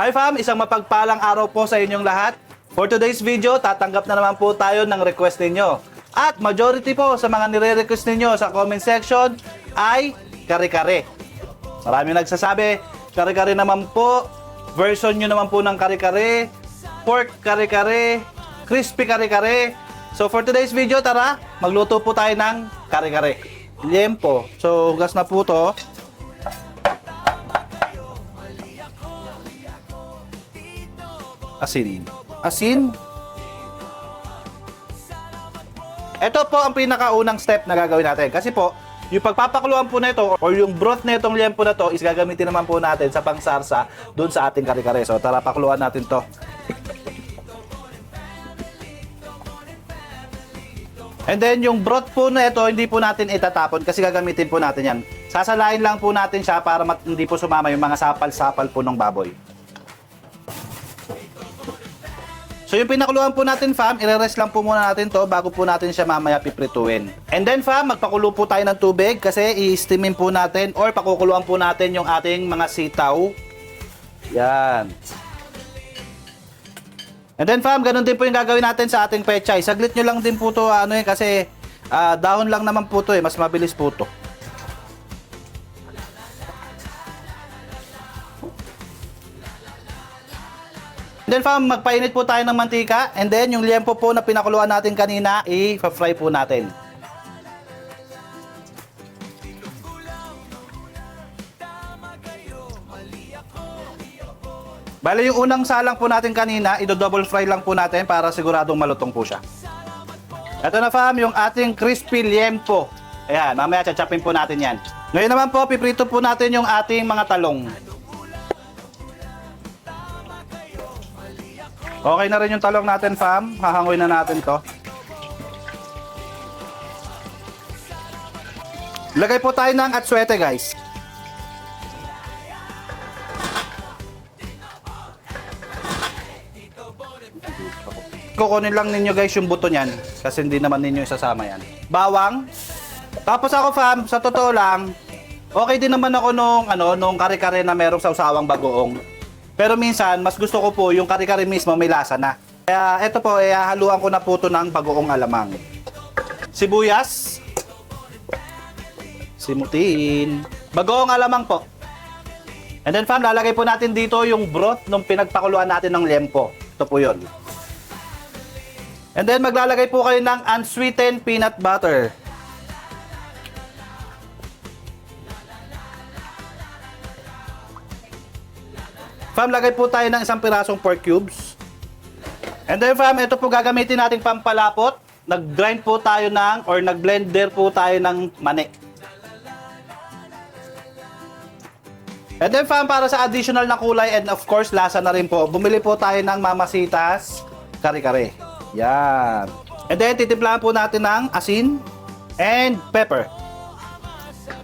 Hi fam, isang mapagpalang araw po sa inyong lahat. For today's video, tatanggap na naman po tayo ng request ninyo. At majority po sa mga nire-request ninyo sa comment section ay kare-kare. Marami nagsasabi, kare-kare naman po, version nyo naman po ng kare-kare, pork kare-kare, crispy kare-kare. So for today's video, tara, magluto po tayo ng kare-kare. Liempo. So hugas na po to. Asin. Asin. Ito po ang pinakaunang step na gagawin natin. Kasi po, yung pagpapakuluan po na ito or yung broth na itong liempo na to is gagamitin naman po natin sa pangsarsa dun sa ating kare-kare. So tara, pakuluan natin to. And then yung broth po na ito, hindi po natin itatapon kasi gagamitin po natin yan. Sasalain lang po natin siya para hindi po sumama yung mga sapal-sapal po ng baboy. So yung pinakuluan po natin fam, i-rest lang po muna natin to bago po natin siya mamaya piprituin. And then fam, magpakulo po tayo ng tubig kasi i-steamin po natin or pakukuluan po natin yung ating mga sitaw. Yan. And then fam, ganun din po yung gagawin natin sa ating pechay. Saglit nyo lang din po to kasi dahon lang naman po to mas mabilis po to. Then fam, magpainit po tayo ng mantika and then yung liempo po na pinakuluan natin kanina, i-fry po natin. Bale yung unang salang po natin kanina, i-double fry lang po natin para siguradong malutong po siya. Ito na fam, yung ating crispy liempo. Ayan, mamaya chachapin po natin yan. Ngayon naman po, piprito po natin yung ating mga talong. Okay na rin yung talong natin fam, hahangoy na natin to. Lagay po tayo ng atsuete guys. Kukunin lang ninyo guys yung buto niyan kasi hindi naman ninyo isasama yan. Bawang. Tapos ako fam, sa totoo lang, okay din naman ako nung kare-kare na merong sausawang bagoong. Pero minsan, mas gusto ko po yung kare-kare mismo may lasa na. Kaya ito po, haluan ko na po ito ng bagoong alamang. Sibuyas. Simutin. Bagoong alamang po. And then fam, lalagay po natin dito yung broth nung pinagpakuluan natin ng liempo. Ito po yun. And then maglalagay po kayo ng unsweetened peanut butter. Fam, lagay po tayo ng isang pirasong pork cubes. And then fam, ito po gagamitin nating pampalapot. Nag-grind po tayo nag-blender po tayo ng mani. And then fam, para sa additional na kulay and of course lasa na rin po, bumili po tayo ng Mamasitas kare-kare. Yan. And then titimplahan po natin ng asin and pepper.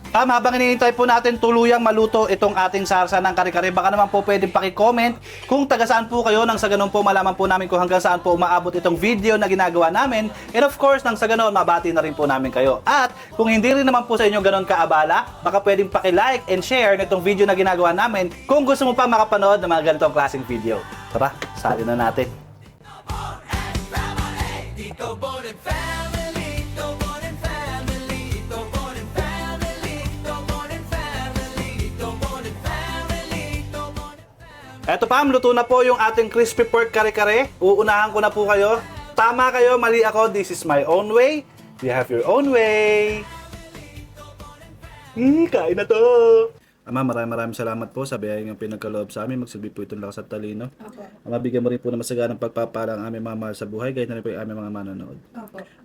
Fam, habang hinihintay po natin tuluyang maluto itong ating sarsa ng kare-kare, baka naman po pwedeng paki-comment kung taga saan po kayo nang sa ganun po malaman po namin kung hanggang saan po umaabot itong video na ginagawa namin. And of course, nang sa ganun, mabati na rin po namin kayo. At kung hindi rin naman po sa inyo ganun kaabala, baka pwedeng paki-like and share nitong video na ginagawa namin kung gusto mo pa makapanood ng mga ganitong klaseng video. Tara, salin na natin. Eto pam, luto na po yung ating crispy pork kare-kare. Uunahan ko na po kayo. Tama kayo, mali ako. This is my own way. You have your own way. Kain na to! Ama, maraming salamat po sa biyayang pinagkaloob sa amin. Magsilbi po itong lakas at talino. Ama, bigyan mo rin po na masaganang pagpapala ang aming mga mahal sa buhay, kahit na rin po yung aming mga manonood.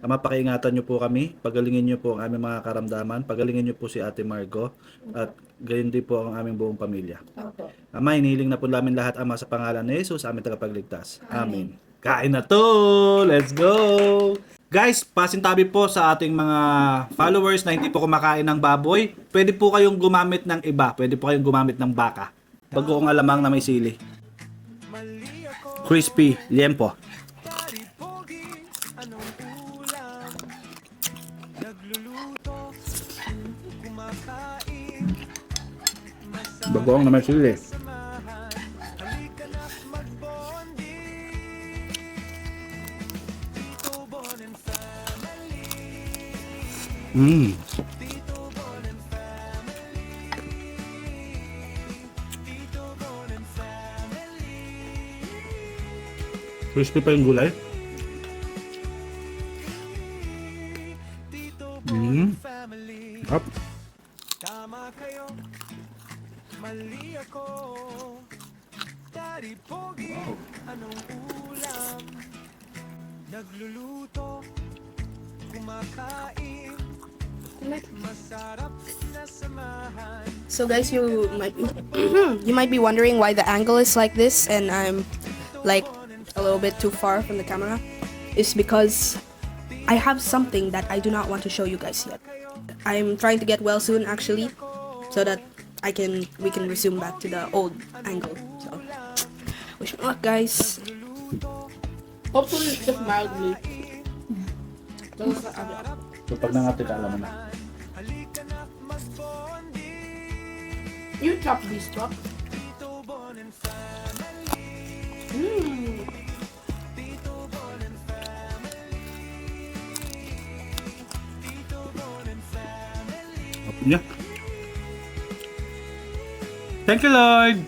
Ama, pakiingatan niyo po kami. Pagalingin niyo po ang aming mga karamdaman. Pagalingin niyo po si Ate Margo. At gayon din po ang aming buong pamilya. Ama, hinihiling na po namin lahat, Ama, sa pangalan ni Jesus, aming tagapagligtas. Amen. Kain na to! Let's go! Guys, pasintabi po sa ating mga followers na hindi po kumakain ng baboy. Pwede po kayong gumamit ng iba. Pwede po kayong gumamit ng baka. Bagoong alamang na may sili. Crispy liempo. Bagoong na may sili. Mm. Crispy pa yung gulay. Mm. Up. Tama kayo, mali ako. Dari pogi, anong ulam? Nagluluto, kumakain, masarap na samahan. So guys, you might you might be wondering why the angle is like this and I'm like a little bit too far from the camera. It's because I have something that I do not want to show you guys yet. I'm trying to get well soon actually, so that we can resume back to the old angle. So wish me luck, guys. Hopefully it's just mildly. So pag nangati ka, alam mo na. You chop this chop. Yeah. Thank you, Lord.